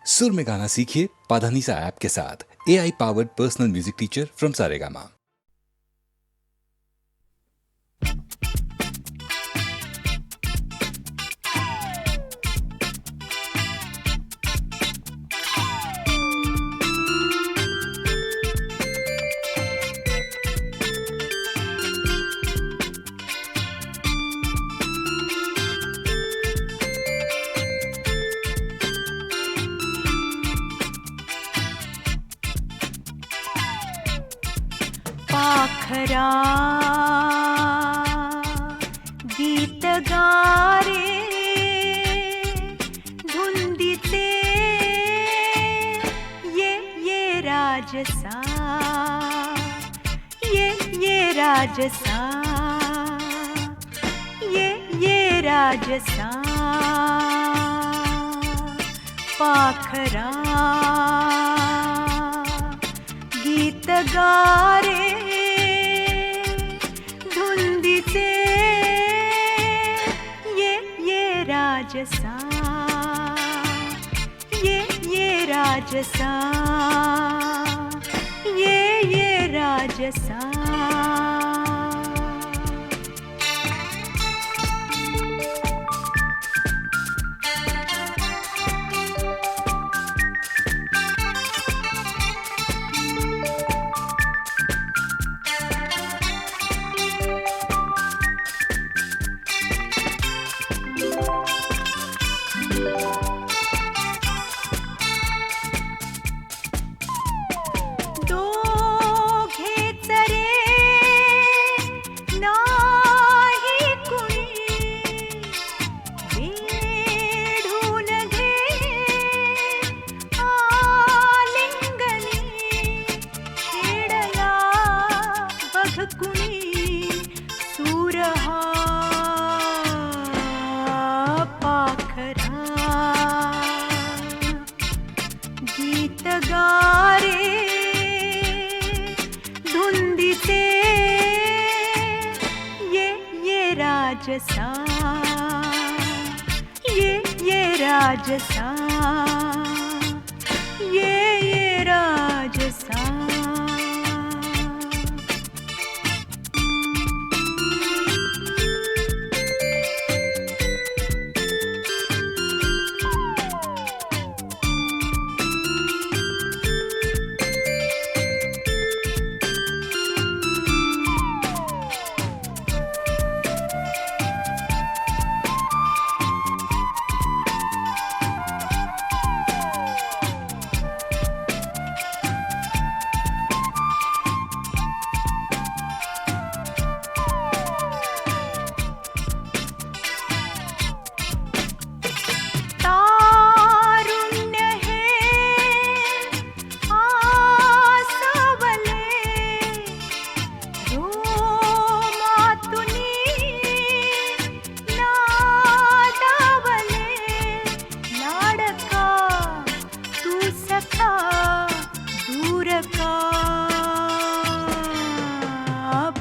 सुर में गाना सीखिए पाधानीसा ऐप के साथ। AI powered personal music teacher from Saregama. पाखरा गीत गारे धुंदीचे ये राजसा ये राजसा ये राजसा पाखरा गीत गारे धुंदीचे ये राजसा ये राजसा ये राजसा राजसा ये राजसा ये राजसा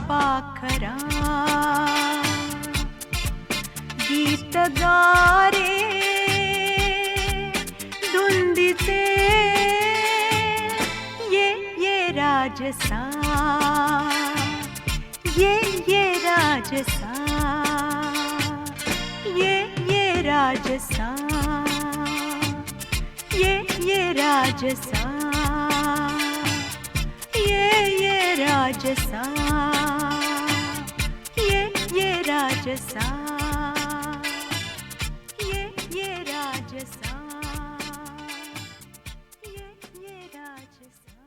पाखरा गीत गारे धुंदीचे ये राजसा ये राजसा ये राजसा ये राजसा ये राजसा ये राजसा ये राजसा ये राजसा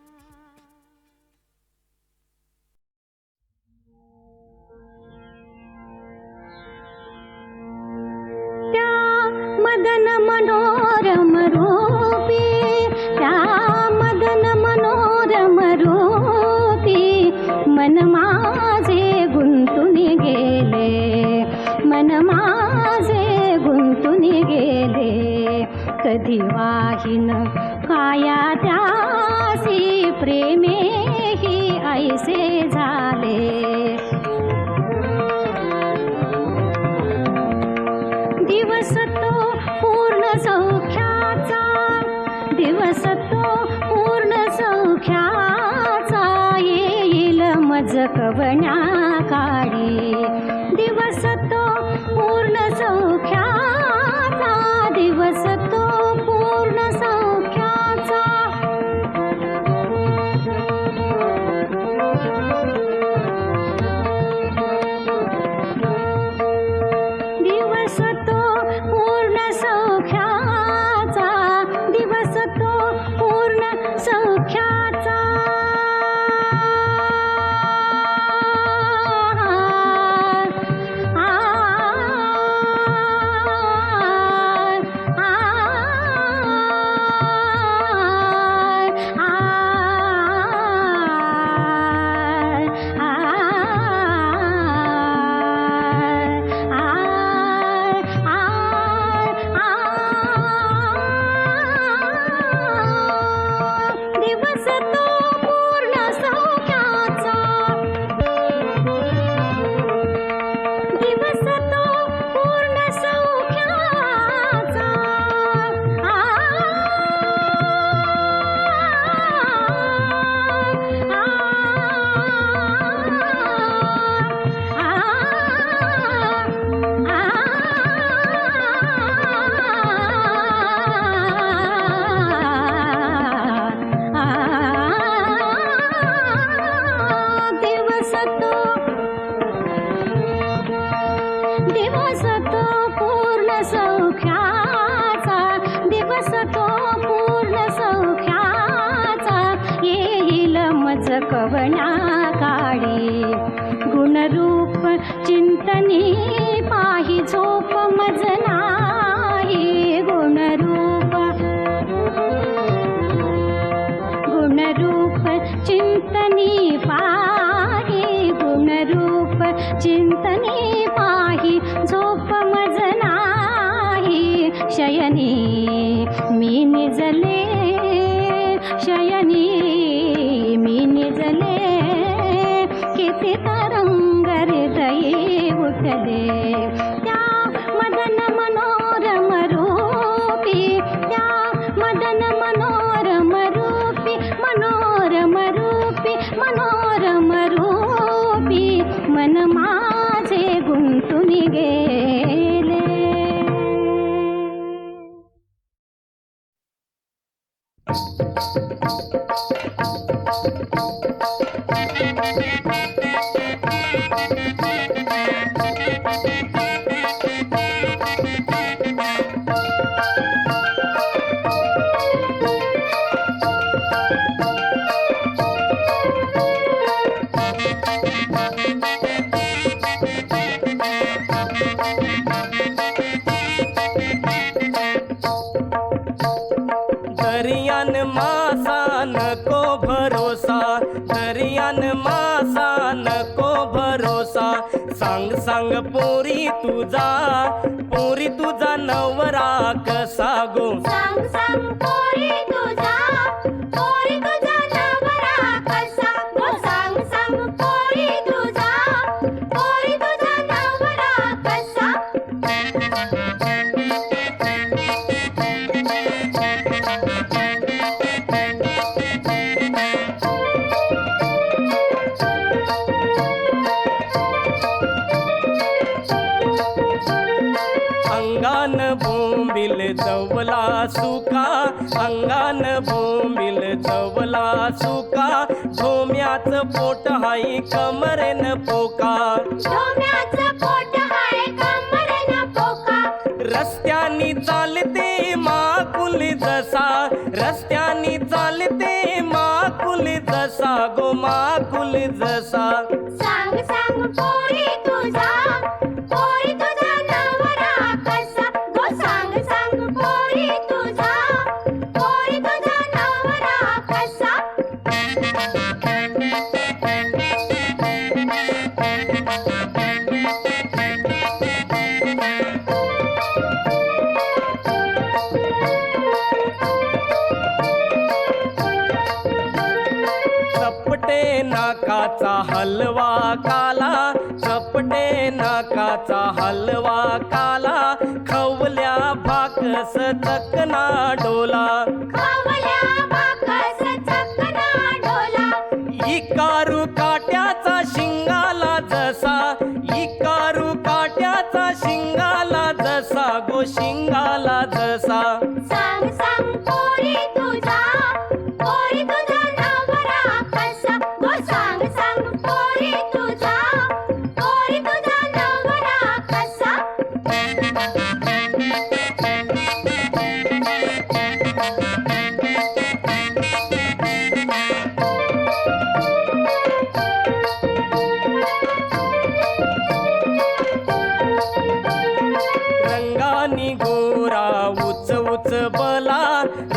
त्या मदन मनोरम रूपी त्या मदन मनोरम रूपी मन माझे गुंतून गेले मन माझे गुंतून गेले कधी वाहिन काया त्यासी प्रेमे ही ऐसे झाले दिवस तो पूर्ण सौख्याचा दिवस तो पूर्ण सौख्याचा येईल मज कवण्या काळी दिवस तो पूर्ण सौख्याचा दिवस तो पूर्ण सौख्याचा दिवस तो पूर्ण सौख्याचा दिवस तो पूर्ण सौख्याचा दिवस तो पूर्ण सौख्याचा दिवस तो पूर्ण सौख्याचा दिवस तो पूर्ण सौख्याचा दिवस तो पूर्ण सौख्याचा येईल मज कवण्या काळी गुणरूप चिंतनी पाही झोप मज नाही गुणरूप चिंतनी पाही गुणरूप चिंतनी पाही झोप मज नाही शयनी मी निजले शयनी मी निजले किती तरंग हृदयी उठले त्या मदन मनोरम रूपी त्या मदन मनोरम रूपी मनोरम रूपी मनोरम रूपी मन माझे गुंतून गेले दरियान मासा नको भरोसा दरियान मासा नको भरोसा सांग सांग पोरी तुझा नवरा कसा गो सांग सांग पोरी तुझा नवरा कसा गो सांग सांग पोरी तुझा नवरा कसा अंगान बोंबिल जवला सुका अंगान बोंबिल जवला सुका धोम्याचं पोट हाय कमरेन पोका धोम्याचं पोट हाय कमरेन पोका रस्त्यानी चालते माकुल जसा रस्त्यानी चालते माकुल जसा गो माकुल जसा सांग सांग पोरी तुझा नवरा कसा गो सांग सांग पोरी तुझा नवरा कसा चपटे नाकाचा हलवा काला चपटे नाकाचा हलवा काला खवल्या भाकस चकना डोला खवल्या सांग पोरी तुझा नवरा कसा गो सांग सांग पोरी तुझा नवरा कसा रंगानी गोरा उच उच बला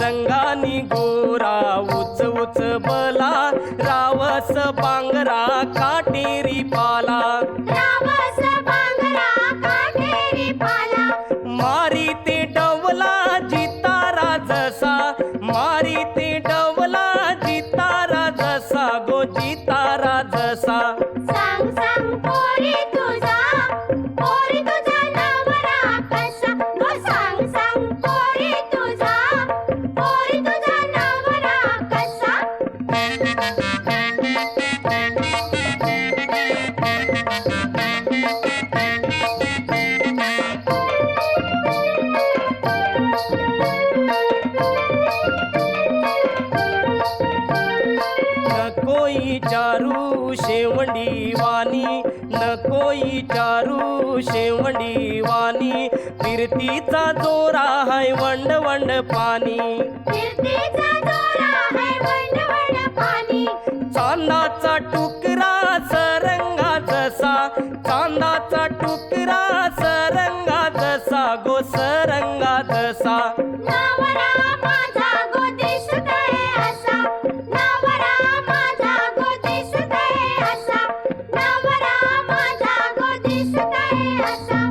रंगानी गोरा उच उच बला रावस बांगरा काटेरी पाला रावस बांगरा काटेरी पाला मारी ते डवला जितारा जसा मारी ते डवला जितारा जसा गो जितारा जसा सांग सांग पोरी तुझा नवरा कसा गो सांग सांग पोरी तुझा नवरा कसा नकोई चारू शेवंडी वाणी नकोई चारू शेवंडी वाणी फिरतीचा जोरा हाय वंड वंड पाणी फिरतीचा दोरा है वंड वंड पाणी चांदाचा टुकरा सरंगा जसा चांदाचा टुकरा सरंगा जसा गो सरंगा जसा नवरा माझा गो दिसत आहे असा नवरा माझा गो दिसत आहे असा नवरा माझा गो दिसत आहे असा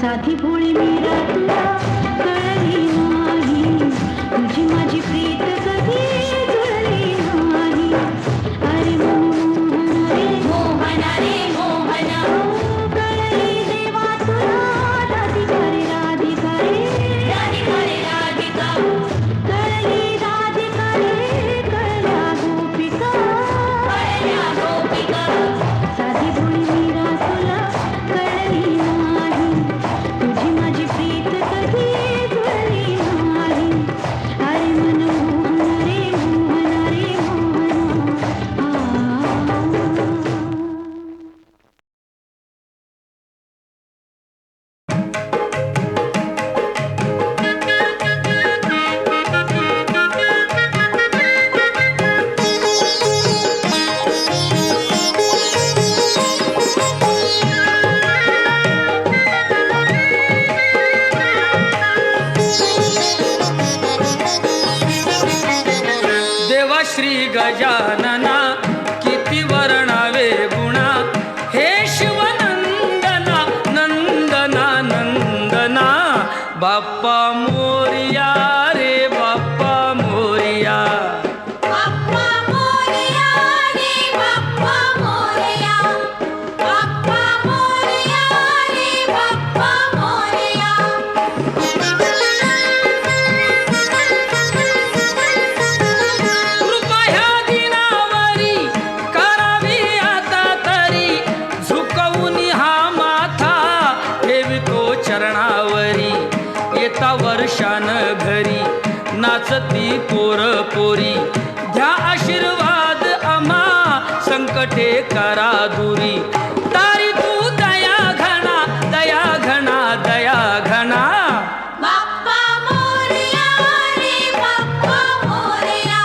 साधी भोळी मीरा तुला कळली नाही, तुझी माझी प्रीत कधी जुळली नाही. अरे मोहन रे मोहन रे मोहन, कळली देवा तुला राधिका रे राधिका रे राधिका रे राधिका, कळली राधिका रे कळल्या गोपिका कळल्या गोपिका. साधी भोळी मीरा तुला कळली नाही, तुझी माझी प्रीत कधी जुळली नाही. अरे मनमोहन रे मोहन रे मोहन देवा श्री गजानना किती वर्णावे गुणा, हे शिवनंदना नंदना नंदना. बाप्पा मोरिया रे बाप्पा मोरिया, बाप्पा मोरया रे बाप्पा मोरया, बाप्पा मोरया रे बाप्पा मोरया. कृपा ह्या दिनावरी करावी आता तरी, झुकवून हा माथा ठेवितो चरणावरी. येता वर्षान घरी नाचती पोर पोरी, द्या आशीर्वाद आम्हा संकटे करा दुरी. तारी तू दया घना दया घना दया घना. बाप्पा मोरया रे बाप्पा मोरया,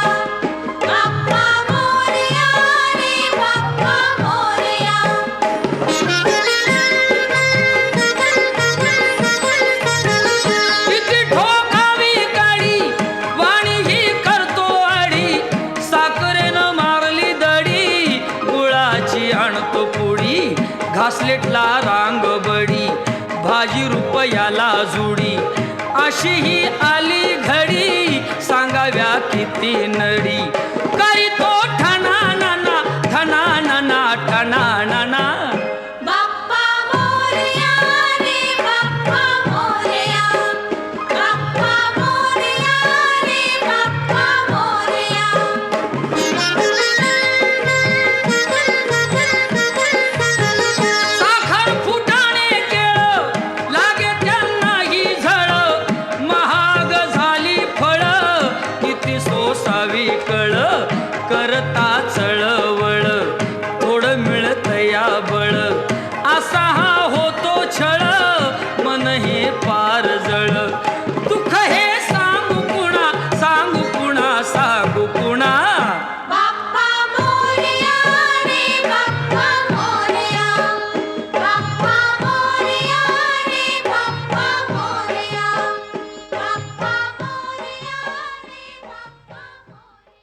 बाप्पा मोरया रे बाप्पा मोरया. किती ठोकावी काडी वाणी ही करतो आडी, साखरेनं मारली दडी गुळाची आणतो पुडी. घासलेटला रांग बडी भाजी रुपयाला जुडी, अशी ही आली घडी सांगाव्या किती नडी. करीतो ठणा नाना ठणा नाना ठणा नाना. बाप्पा मोरया रे बाप्पा मोरया, बाप्पा मोरया रे बाप्पा मोरया. साखर फुटाणे केळ लागे त्यांना ही झळ, महाग झाली फळ किती सोसावी कळ. करता चळवळ थोडं मिळतया बळ, असा हा होतो छळ मन हे पार जळ. दुःख हे सांगू कुणा सांगू कुणा सांगू कुणा. बाप्पा मोरया रे बाप्पा मोरया, बाप्पा मोरया रे बाप्पा मोरया, बाप्पा मोरया रे बाप्पा मोरया.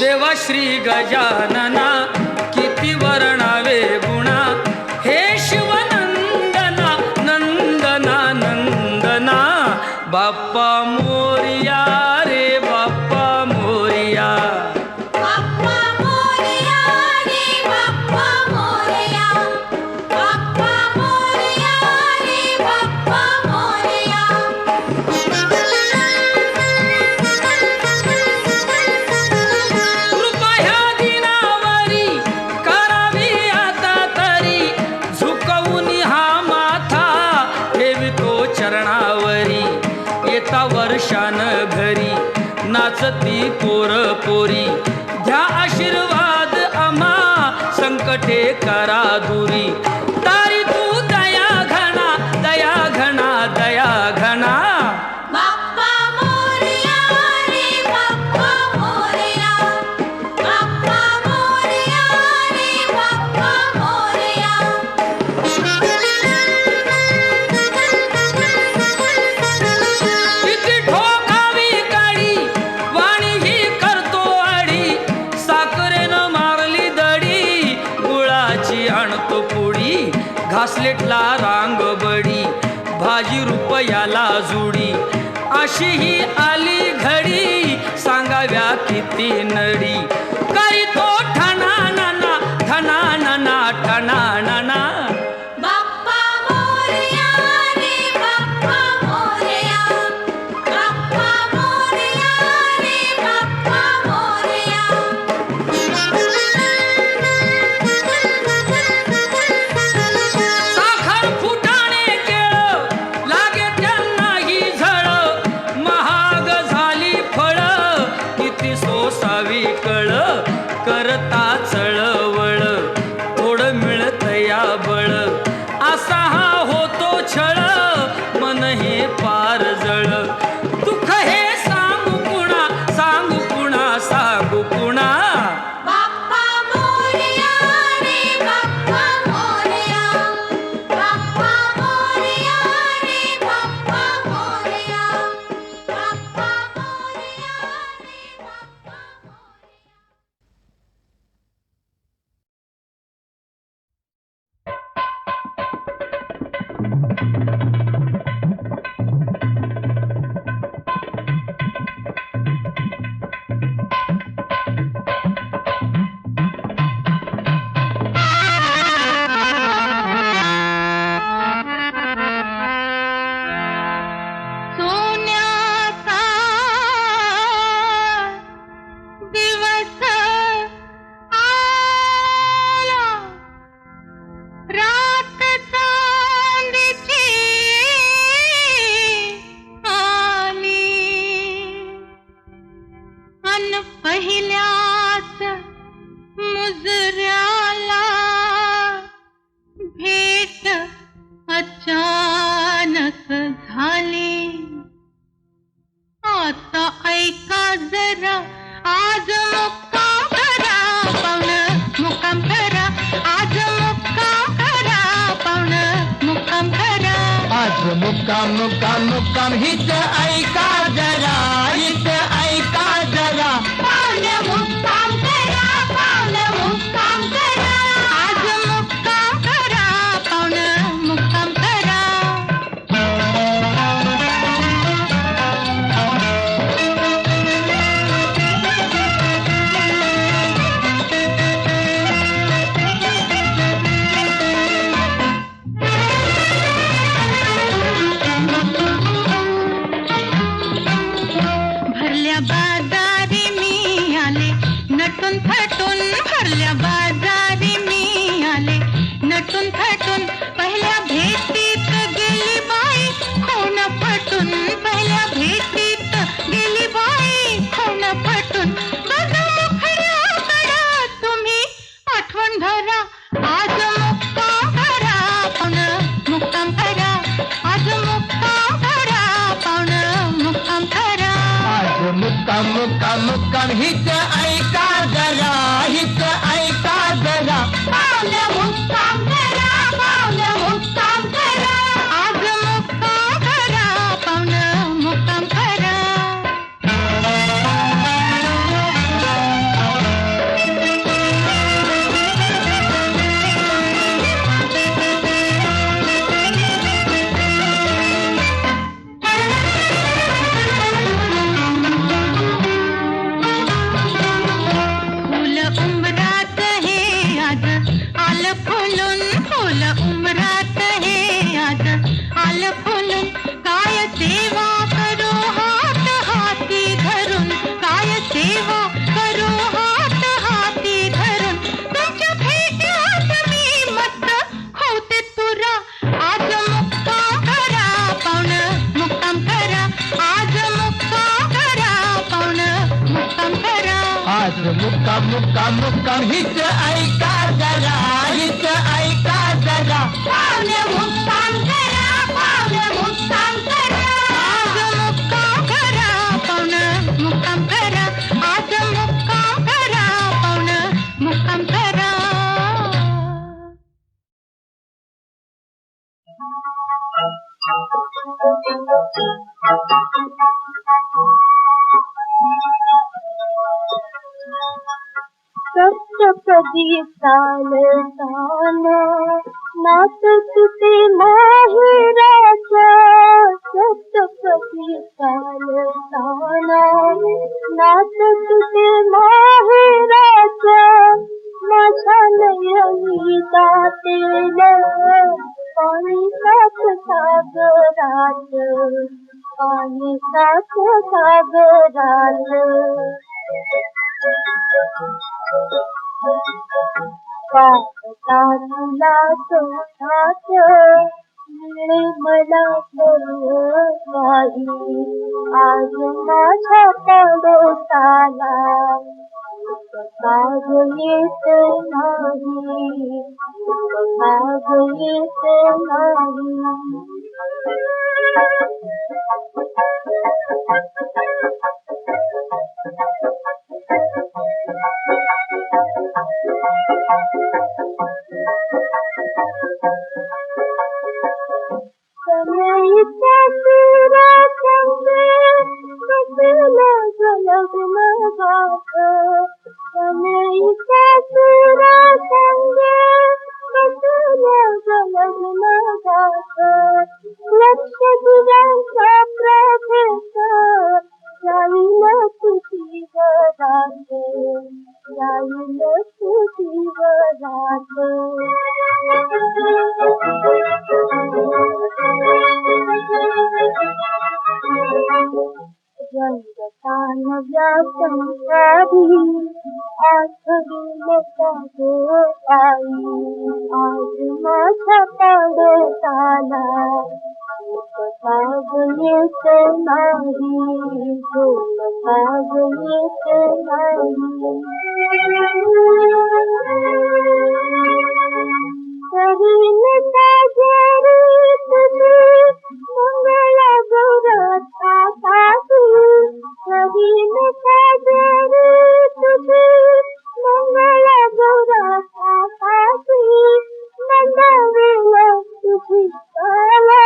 देवा श्री गजानना किती वर्णावे गुणा, हे शिवनंदना नंदना नंदना. बाप्पा मोरिया रे बाप्पा मोरिया, बाप्पा मोरया रे बाप्पा मोरया, बाप्पा मोरया रे बाप्पा मोरया. कृपा ह्या दिनावरी करावी आता तरी, झुकवून हा माथा ठेवितो चरणावरी. येता वर्षान घरी नाचती पोर पोरी, द्या आशीर्वाद आम्हा संकटे करा दुरी. तारी तू दया घना दया घना दया घना. बाप्पा मोरया रे ब्रासलेटला रांग बडी, भाजी रुपयाला जुडी, अशी ही आली घडी, सांगाव्या किती नडी. काही तो ठना नाना, ठना नाना, ठना नाना. बाप्पा मोरया रे बाप्पा मोरया, बाप्पा मोरया रे बाप्पा मोरया. साखर फुटाणे केळ लागे त्यांनाही झळ, महाग झाली फळ, किती सोसावी कळ, करता चळवळ, थोडं मिळत या बळ, असा हा होतो छळ, मन हे पार जळ. दुःख हे सांगू कुणा, सांगू कुणा, सांगू कुणा. बाप्पा मोरया रे बाप्पा मोरया, बाप्पा मोरया रे बाप्पा मोरया, बाप्पा मोरया रे बाप्पा मोरया. सोन्याचा दिवस आला, रात चांदीची आली, अन पहिल्याच मुजऱ्याला भेट अचानक झाली. आता ऐका जरा, आज मुक्काम करा पाहुणं, मुक्काम करा, आज मुक्काम करा पाहुणं, मुक्काम करा. आज मुक्काम मुक्काम मुक्काम हिच ऐका जरा, हिच ऐका जरा. पाहुणं मुक्काम करा, पाहुणं मुक्काम करा. आज मुक्काम करा पाहुणं, मुक्काम करा. भरल्या बाजारी मी आले, नटून थटून, भरल्या बाजारी मी आले, नटून थटून, पहिल्या भेटीत गेली बाई खून फटून, पहिल्या भेटीत गेली बाई खून फटून. बघा मुखड्याकडं तुम्ही आठवण धरा, आज मुक्काम करा पाहुणं, मुक्काम करा, आज मुक्काम करा पाहुणं, मुक्काम करा. आज मुक्काम मुक्काम मुक्काम हिच ऐका जरा, हिच ऐका जरा. पाहुणं मुक्काम करा, पाहुणं मुक्काम करा. आज मुक्काम करा पाहुणं, मुक्काम करा. फुल उमरात हे आज आलं फुलून, फुल उमरात हे आज आलं फुलून. काय सेवा करू हात हाती धरून, काय सेवा करू हात हाती धरून. तुमच्या भेट्यात मी मस्त होते तुरा, आज मुक्काम करा पाहुणं, मुक्काम करा, आज मुक्काम करा पाहुणं, मुक्काम करा. आज मुक्काम मुक्काम मुक्काम हिच ऐका जरा, हिच ऐका जरा. पाहुणं मुक्काम करा, पाहुणं मुक्काम करा. आज मुक्काम करा पाहुणं, मुक्काम करा, आज मुक्काम करा पाहुणं, मुक्काम करा. सप्तपदी तान तान नात किती माहेराचं सप्तपदी चालताना, नात किती माहेराचं माझ्या नयनी दातेल पाणी साथ सागरात, पाणी साथ सागरात. पाहता तुला सोनात मिळे मला सर्व काही, आज माझ्या पडोसाला उपभाग येत नाही, उपभाग येत नाही. समयीच्या सुरासंगे बसलं जलग्न गाठ, समयीच्या सुरासंगे बसलं जलग्न गाठ. लक्ष दिव्यांचा प्रभेद जाईल तुझी वरात, जाईल तुझी वरात. रंगतान व्यासंकारी आठवील गो आई, आज माझ्या पडसाला उपभाग येत नाही, उपभाग येत नाही. करीन साजरी तुझी मंगळा गौरवासाठी, करीन साजरी तुझी मंगळा गौरवासाठी. नंदवेल तुझी काला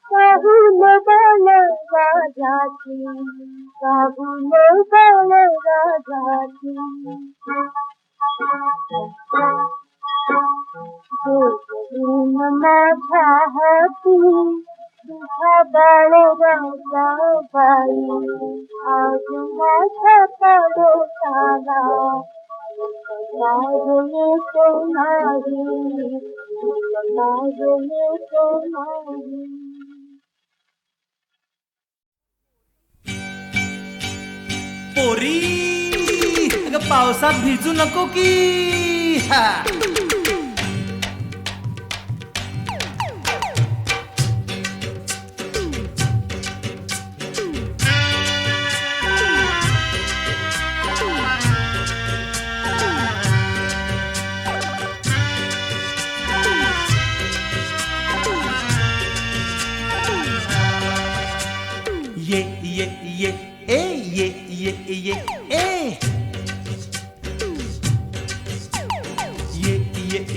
काहून बळ राजाची, काहून बळ राजाची. देवीन माझ्या हाती तुझा बाळ राजाबाई, आज माझ्या पडोसाला उपभाग येत नाही, उपभाग येत नाही. पोरी अगं पावसात भिजू नको की. हा ये ये ये ए ये ये ये ए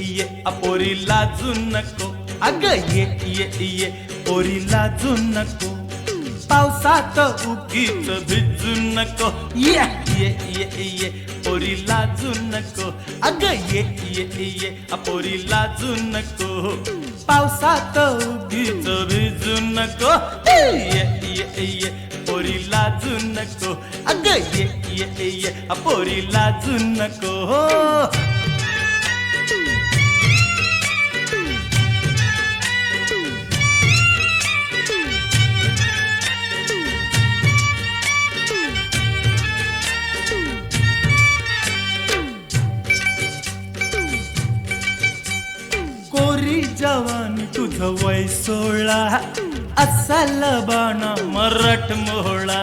ये अपोरी लाजू नको, अग ये पोरी लाजू नको, पावसात उगीच भिजू नको. ये पोरी लाजू नको, अग ये अपोरी लाजू नको, पावसात उगीच भिजू नको. ये पोरी लाजू नको, अग ये अपोरी लाजू नको. कोरी जवानी तुझं वय 16, असाल बाणा मराठ मोहळा.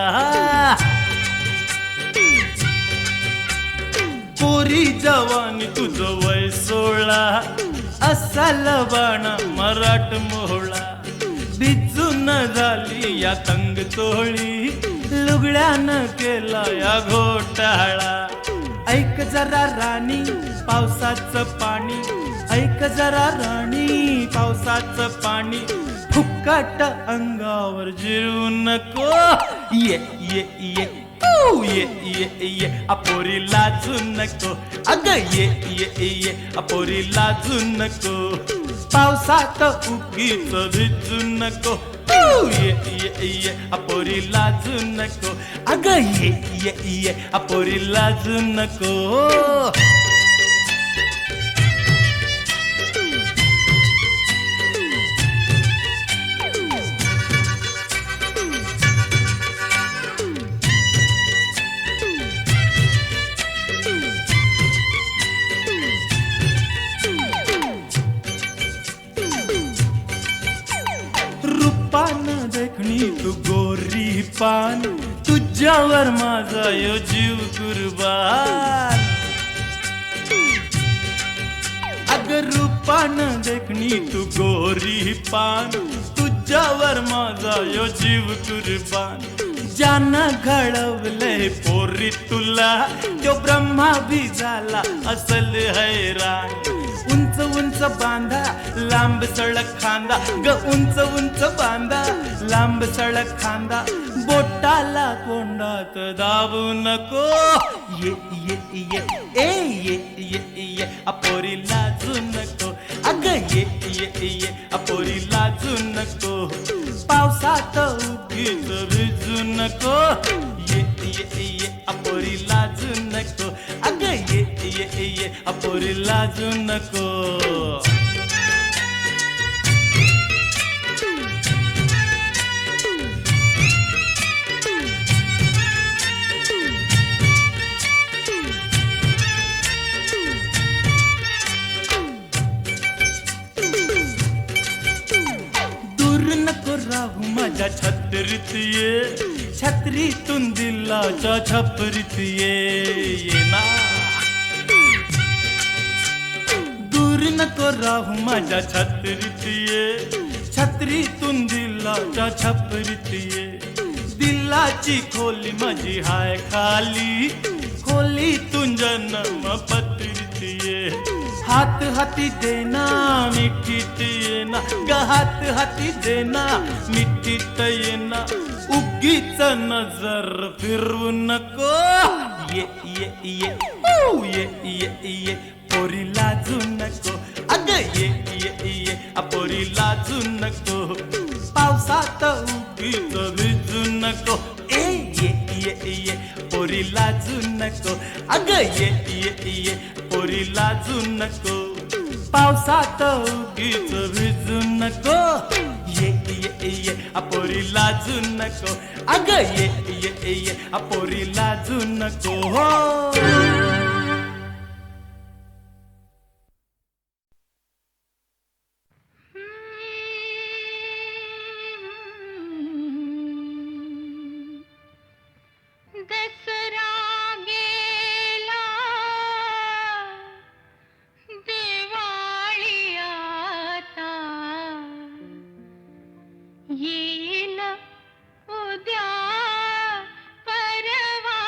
कोरी जवानी तुझं वय 16, असाल बाणा मराठ मोहळा. भिजून झाली या तंग तोळी, लुगड्यानं केला या घोटाळा. ऐक जरा राणी पावसाचं पाणी, ऐक जरा राणी पावसाचं पाणी, फुकट अंगावर जिरू नको. ये अपोरी लाजू नको, अग ये अपोरी लाजू नको, पावसात उगीच भिजू नको ये ये ये अपोरी लाजू नको अग ये ये ये अपोरी लाजू नको रूपानं देखणी तू गोरी पान तुझ्यावर माझा यो जीव कुर्बान अगर रूपानं देखणी तू गोरी पान तुझ्यावर माझा यो जीव कुर्बान ज्यानं घडवलंय पोरी तुला तो ब्रह्मा भी झाला असल हैराण उंच उंच बांधा लांब सळक खांदा ग उंच उंच बांधा लांब सळक खांदा बोटाला कोंडात दाबू नको ये ये ये ए ये ये ये अपोरी लाजू नको अग ये ये ये अपोरी लाजू नको पावसात उगीच भिजू नको ये ये ये अपोरी लाजू नको अग ये ये ये अपोरी लाजू नको दूर नको राहू माझ्या छत्रीत ये छत्रीतून दिलाच्या छपरीत ये ना दूर नको राहू माझ्या छत्रीत ये छत्रीतून दिलाच्या छपरीत ये दिलाची खोली माझी हाय खाली खोलीतून जन्म पत्रीत ये हात हाती देना मिठीत येना ग हात हाती देना मिठीत येना उगीच नजर फिरवू नको ये ये ये ये ये ये पोरी लाजू नको अग ये ये ये पोरी लाजू नको पावसात उगीच भिजू नको ए ये ये ये पोरी लाजू नको अग ये ये ये पोरी लाजू नको पावसात उगीच भिजू नको ये ये ये पोरी लाजू नको अग ये ये ये पोरी लाजू नको हो दसरा गेला दिवाळी आता येईल उद्या परवा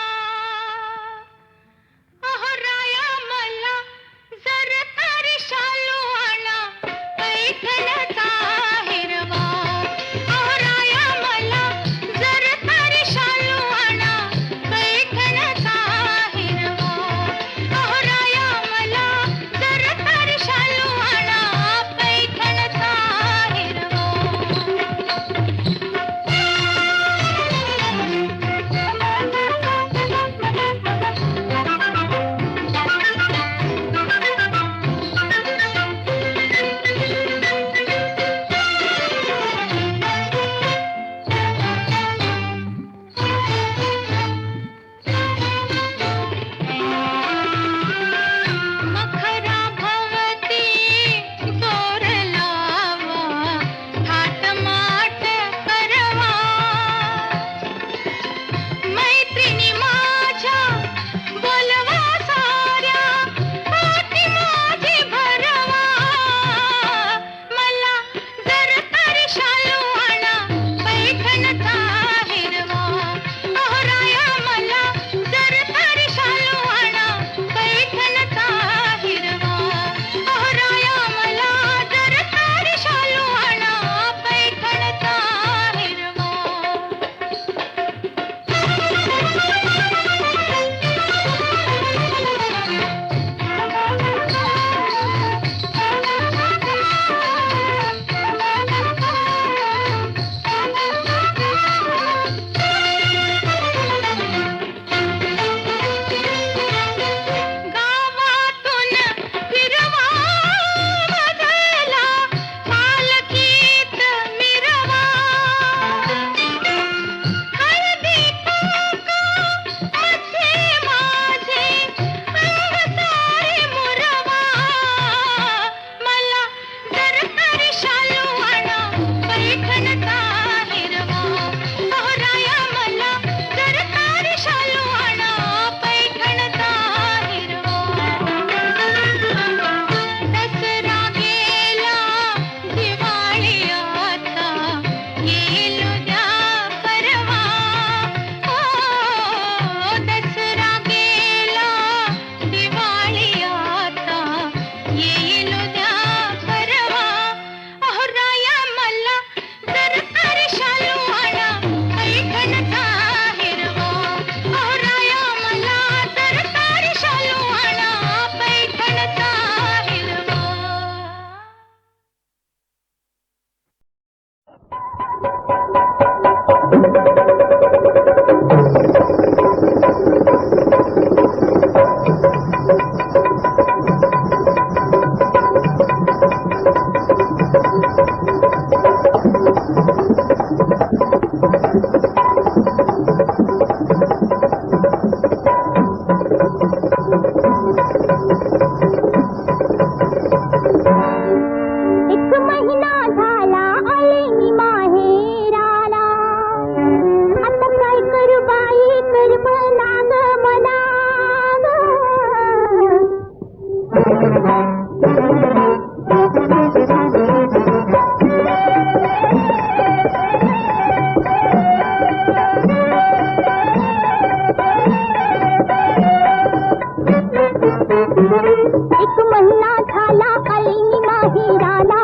एक महिना झाला आली मी माहेराला,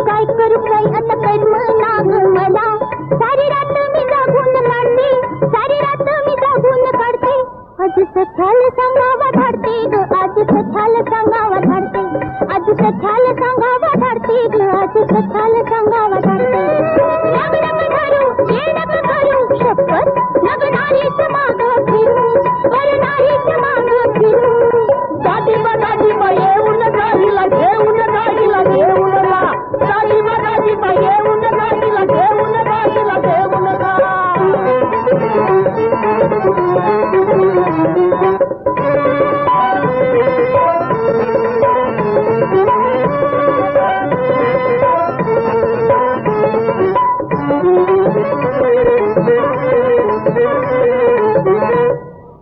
काय करू काय आता कर्म नाग मला. सारी रात मी जागून काढते, सारी रात मी जागून काढते. आज सख्याल सांगावा धाडते ग, आज सख्याल सांगावा धाडते. आज सख्याल सांगावा धाडते ग, आज सख्याल सांगावा धाडते. लग्न धरू येणं करू शपथ, लग्नारीच माग फिरू, वरनारीच माग फिरू. दाजीबा येऊन गाडीला घेऊन गाडीला घेऊन जा. दाजीबा येऊन गाडीला घेऊन गाडीला घेऊन जा.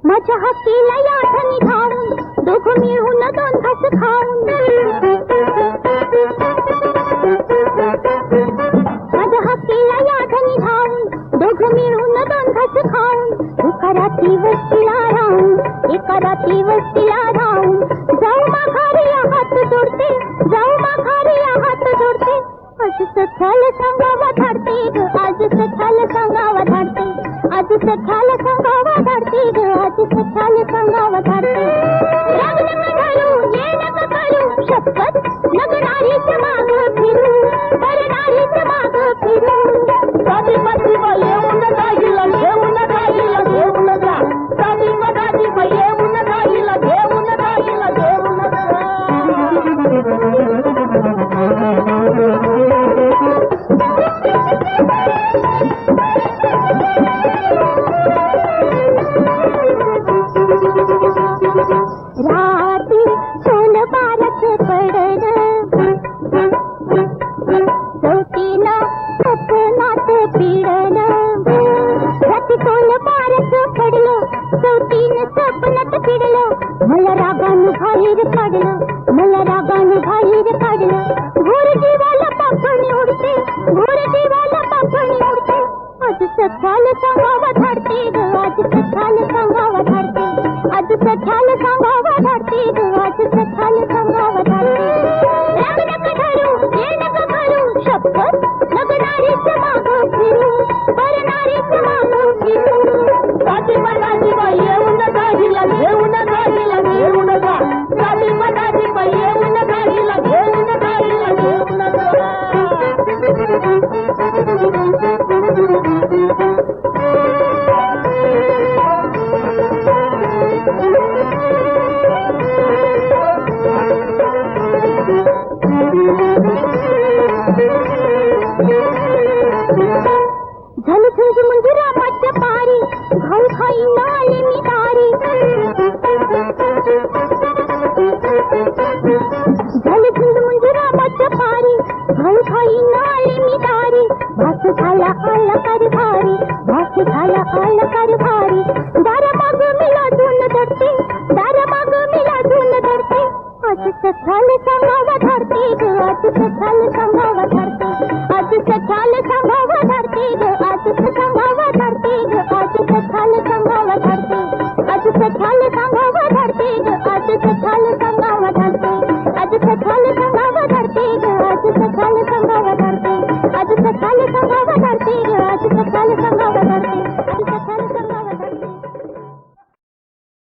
माझ्या हत्तीला याठणी धावून, दोघं मिळून दोन घास खाऊन. माझ्या हत्तीला याठणी धावून, दोघं मिळून दोन घास खाऊन. एका रात्री वस्तीला राहून, एका रात्री वस्तीला राहून. जाऊ माघारी हात जोडते, जाऊ माघारी हात जोडते. आज सख्याल सांगावा धाडते ग, आज सख्याल सांगावा धाडते. आज सख्याल सांगावा धाडते ग, आज सख्याल सांगावा धाडते. लग्न धरू येणं करू शपथ, लग्नारीच माग फिरू, वरनारीच माग फिरू. दाजीबा येऊन गाडीला घेऊन गाडीला घेऊन जा. दाजीबा येऊन गाडीला घेऊन गाडीला घेऊन जा. राती सोन बारत पडन, चौकीनं सपनात पिडन. राती सोन बारत पडलं, चौकीनं सपनात पिडलं. मला रागानं बाहेर काढलं, मला रागानं बाहेर काढलं. घोर जीवाला पापणी उडते, घोर जीवाला पापणी उडते. आज सख्याल सांगावा धाडते ग, आज सख्याल सांगावा धाडते. आज सख्याल सांगावा धाडते ग, आज सख्याल सांगावा धाडते. लग्न धरू येणं करू शपथ, लग्नारीच माग फिरू, वरनारीच माग फिरू. दाजीबा येऊन गाडीला घेऊन गाडीला घेऊन जा. दाजीबा येऊन गाडीला घेऊन गाडीला घेऊन जा. झालं झुंज मुंज रामाच्या पारी, घाई घाई नाले मी दारी.